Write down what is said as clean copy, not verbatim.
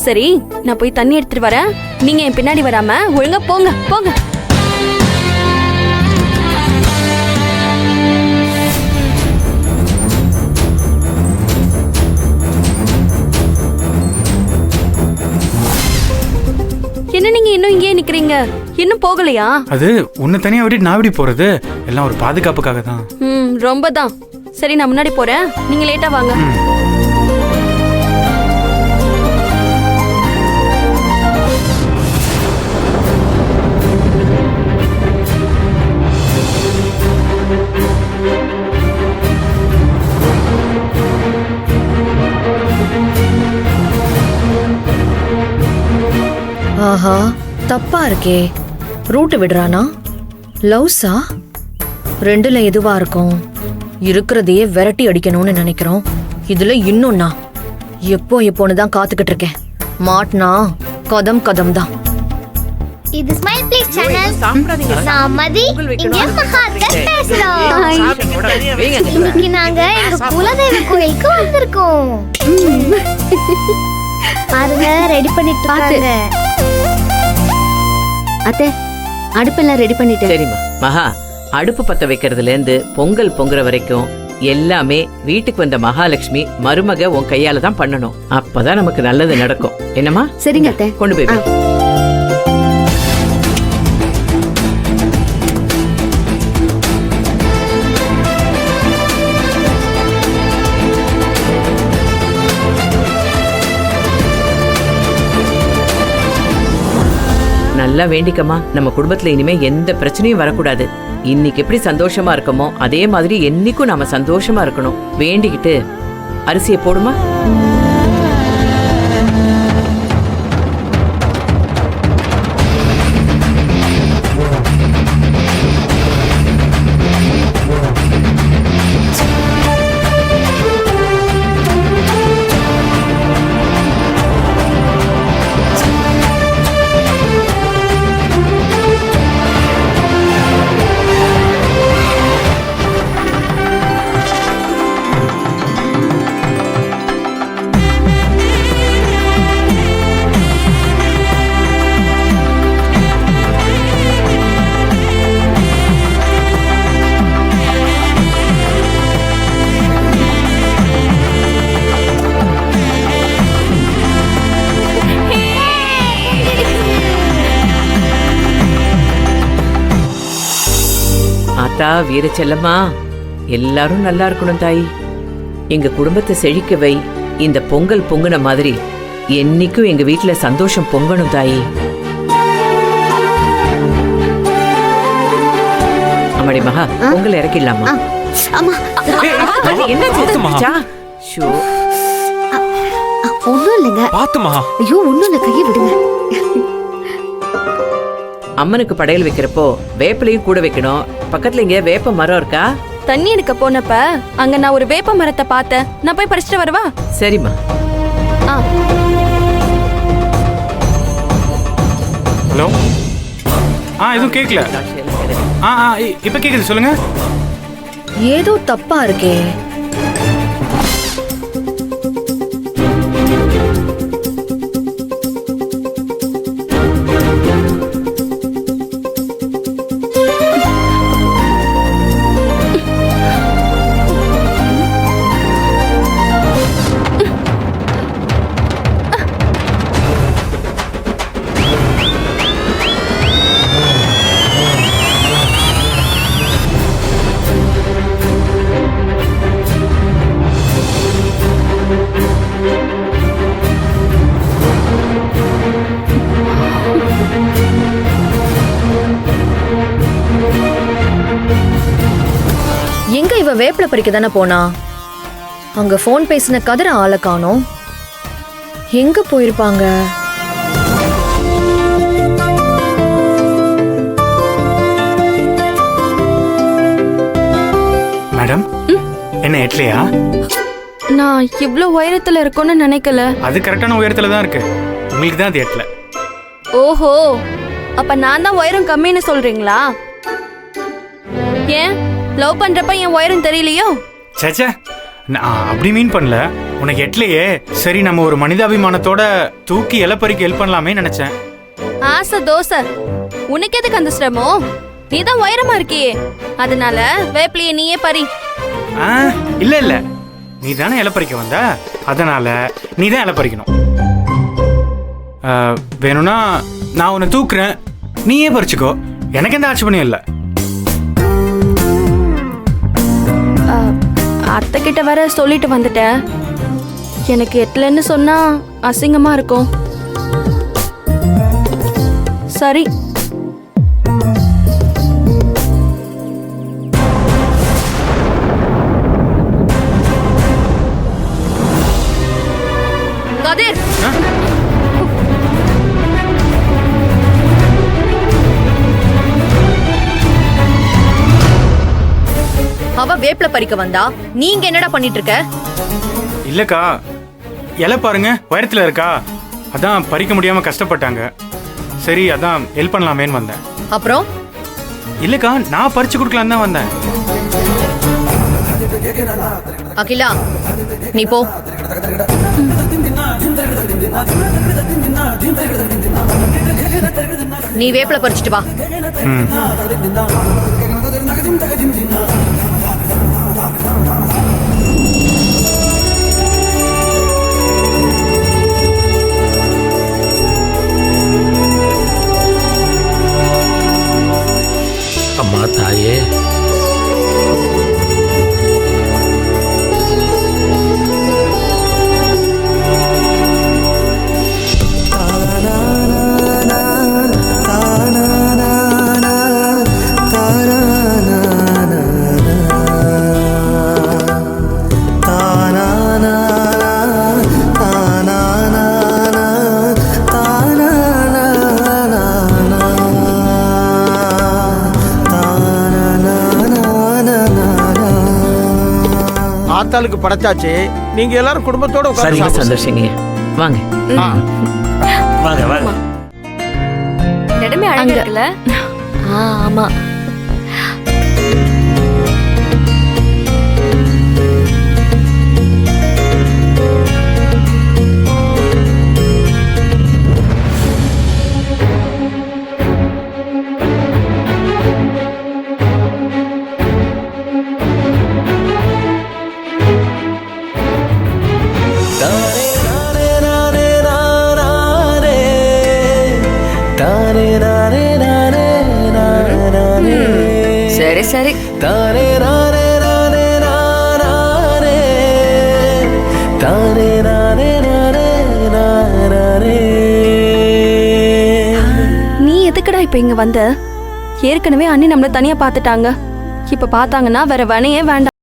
சரி, நான் போய் தண்ணி எடுத்துட்டு வரேன். நீங்க என் பின்னாடி வராம ஒழுங்கா போங்க போங்க. என்ன நீங்க இன்னும் இங்கே நிக்கிறீங்க? இன்னும் போகலையா? அது உன்னை தனியா விட்டு நான் எப்படி போறது? எல்லாம் ஒரு பாதுகாப்புக்காக தான். ரொம்ப தான். சரி, நான் முன்னாடி போறேன், நீங்க லேட்டா வாங்க. ஆஹா, தப்பா இருக்கே. ரூட் விடுறானா? லவ்ஸா? ரெண்டுல எதுவா இருக்கும்? இருக்கிறதையே விரட்டி அடிக்கணும்னு நினைக்கிறோம். இதுல இன்னொன்னா எப்போன்னு தான் காத்துக்கிட்டு இருக்கேன். மாட்னா கதம் கதம் தான். இது ஸ்மைல் ப்ளீஸ் சேனல். நான் மதி, இங்க மகாத்மா பேசுறோம். இன்னைக்கு நாங்க எங்க குலதெய்வ கோயிலுக்கு வந்திருக்கோம். பாருங்க, ரெடி பண்ணிட்டு இருக்காங்க. அத்தை, அடுப்பெல்லாம் ரெடி பண்ணிட்டேன். சரிம்மா. மகா, அடுப்பு பத்த வைக்கிறதுல இருந்து பொங்கல் பொங்குற வரைக்கும் எல்லாமே வீட்டுக்கு வந்த மகாலட்சுமி மருமக உன் கையால தான் பண்ணணும். அப்பதான் நமக்கு நல்லது நடக்கும். என்னம்மா? சரிங்க அத்தை. கொண்டு போய் வை. நல்லா வேண்டிக்கமா, நம்ம குடும்பத்துல இனிமே எந்த பிரச்சனையும் வரக்கூடாது. இன்னைக்கு எப்படி சந்தோஷமா இருக்கமோ அதே மாதிரி என்னைக்கும் நாம சந்தோஷமா இருக்கணும். வேண்டிக்கிட்டு அரிசியை போடுமா. ஆத்தா வீரச்செல்லம்மா, எல்லாரும் நல்லா இருக்கணும் தாயி. எங்க குடும்பத்தை செழிக்க வை. இந்த பொங்கல் பொங்குன மாதிரி என்னைக்கும் எங்க வீட்டுல சந்தோஷம் பொங்கணும் தாயி. அம்மாடி மகா, பொங்கல் இறக்கிடலாமா? ஒண்ணும் இல்லைங்க. பாத்துமா. ஐயோ, ஒண்ணும் இல்ல, கையை விடுங்க. அம்மனுக்கு படையல் வைக்கிறப்போ வேப்பிலையும் கூட வைக்கணும். பக்கத்துல இங்க வேப்ப மரம் இருக்கா? தண்ணி எடுக்க போனப்ப அங்க நான் ஒரு வேப்ப மரத்தை பார்த்தேன். நான் போய் பறிச்சுட்டு வரவா? சரிம்மா. ஹலோ. எதுவும் கேட்கல. இப்ப கேக்குது, சொல்லுங்க. ஏதோ தப்பா இருக்கே. எங்க இவ வேப்பில பறிக்க தானே போனா? அங்க போன் பேசின கதிர ஆளை காணோம். எங்க போயிருப்பாங்க? மேடம், என்ன எட்லையா? நான் இவ்ளோ உயரத்துல இருக்கோன்னு நினைக்கல. அது கரெக்டான உயரத்துல தான் இருக்கு. உங்களுக்கு தான் அது எட்டல. ஓஹோ, அப்ப நான் தான் உயரம் கம்மின்னு சொல்றீங்களா? ஏன் லவ் பண்றப்ப என் உயரம் தெரியலையோ? சேச்சே, நான் அப்படி மீன் பண்ணல. உனக்கு எட்லையே, சரி நம்ம ஒரு மனிதாபிமானத்தோட தூக்கி இலப்பறிக்க ஹெல்ப் பண்ணலாமே நினைச்சேன். ஆசை தோசை, உனக்கு எதுக்கு அந்த சிரமம்? நீ தான் உயரமா இருக்கியே, அதனால வேப்பிலைய நீயே பறி. இல்ல இல்ல, நீ தானே இலப்பறிக்க வந்த, அதனால நீ தான் இலப்பறிக்கணும். வேணும்னா நான் உன்னை தூக்குறேன், நீயே பறிச்சுக்கோ, எனக்கு எந்த ஆட்சேபனையும் இல்லை. அத்தை கிட்ட வர சொல்லிட்டு வந்துட்டேன். எனக்கு எட்டலன்னு சொன்னா அசிங்கமா இருக்கும். சரி, கதிர், அவ வேப்பில பறிக்க வந்தா நீங்க என்னடா பண்ணிட்டு இருக்க? இல்லக்கா, இலை பாருங்க உயரத்துல இருக்கா, அதான் பறிக்க முடியாம கஷ்டப்பட்டாங்க. சரி அதான் ஹெல்ப் பண்ணலாமேன்னு வந்தேன். அப்புறம் இல்லக்கா, நான் பறிச்சு கொடுக்கலான்னு தான் வந்தேன். அகிலா, நீ போ. நீ வேப்பில பறிச்சிட்டு வா. அம்மா தாயே, ஆத்தாளுக்கு படைச்சாச்சு. நீங்க எல்லாரும் குடும்பத்தோட உட்கார்ந்து சரிங்க சாப்பிடுங்க. சந்தோஷங்க, வாங்க. வாங்க வாங்க. இடமே அழகா இருக்குல்ல? ஆமா. சரி சரி. நீ எதுக்குடா இப்ப இங்க வந்த? ஏற்கனவே அண்ணி நம்மள தனியா பாத்துட்டாங்க. இப்ப பார்த்தாங்கன்னா வேற வனையே வேண்டாம்.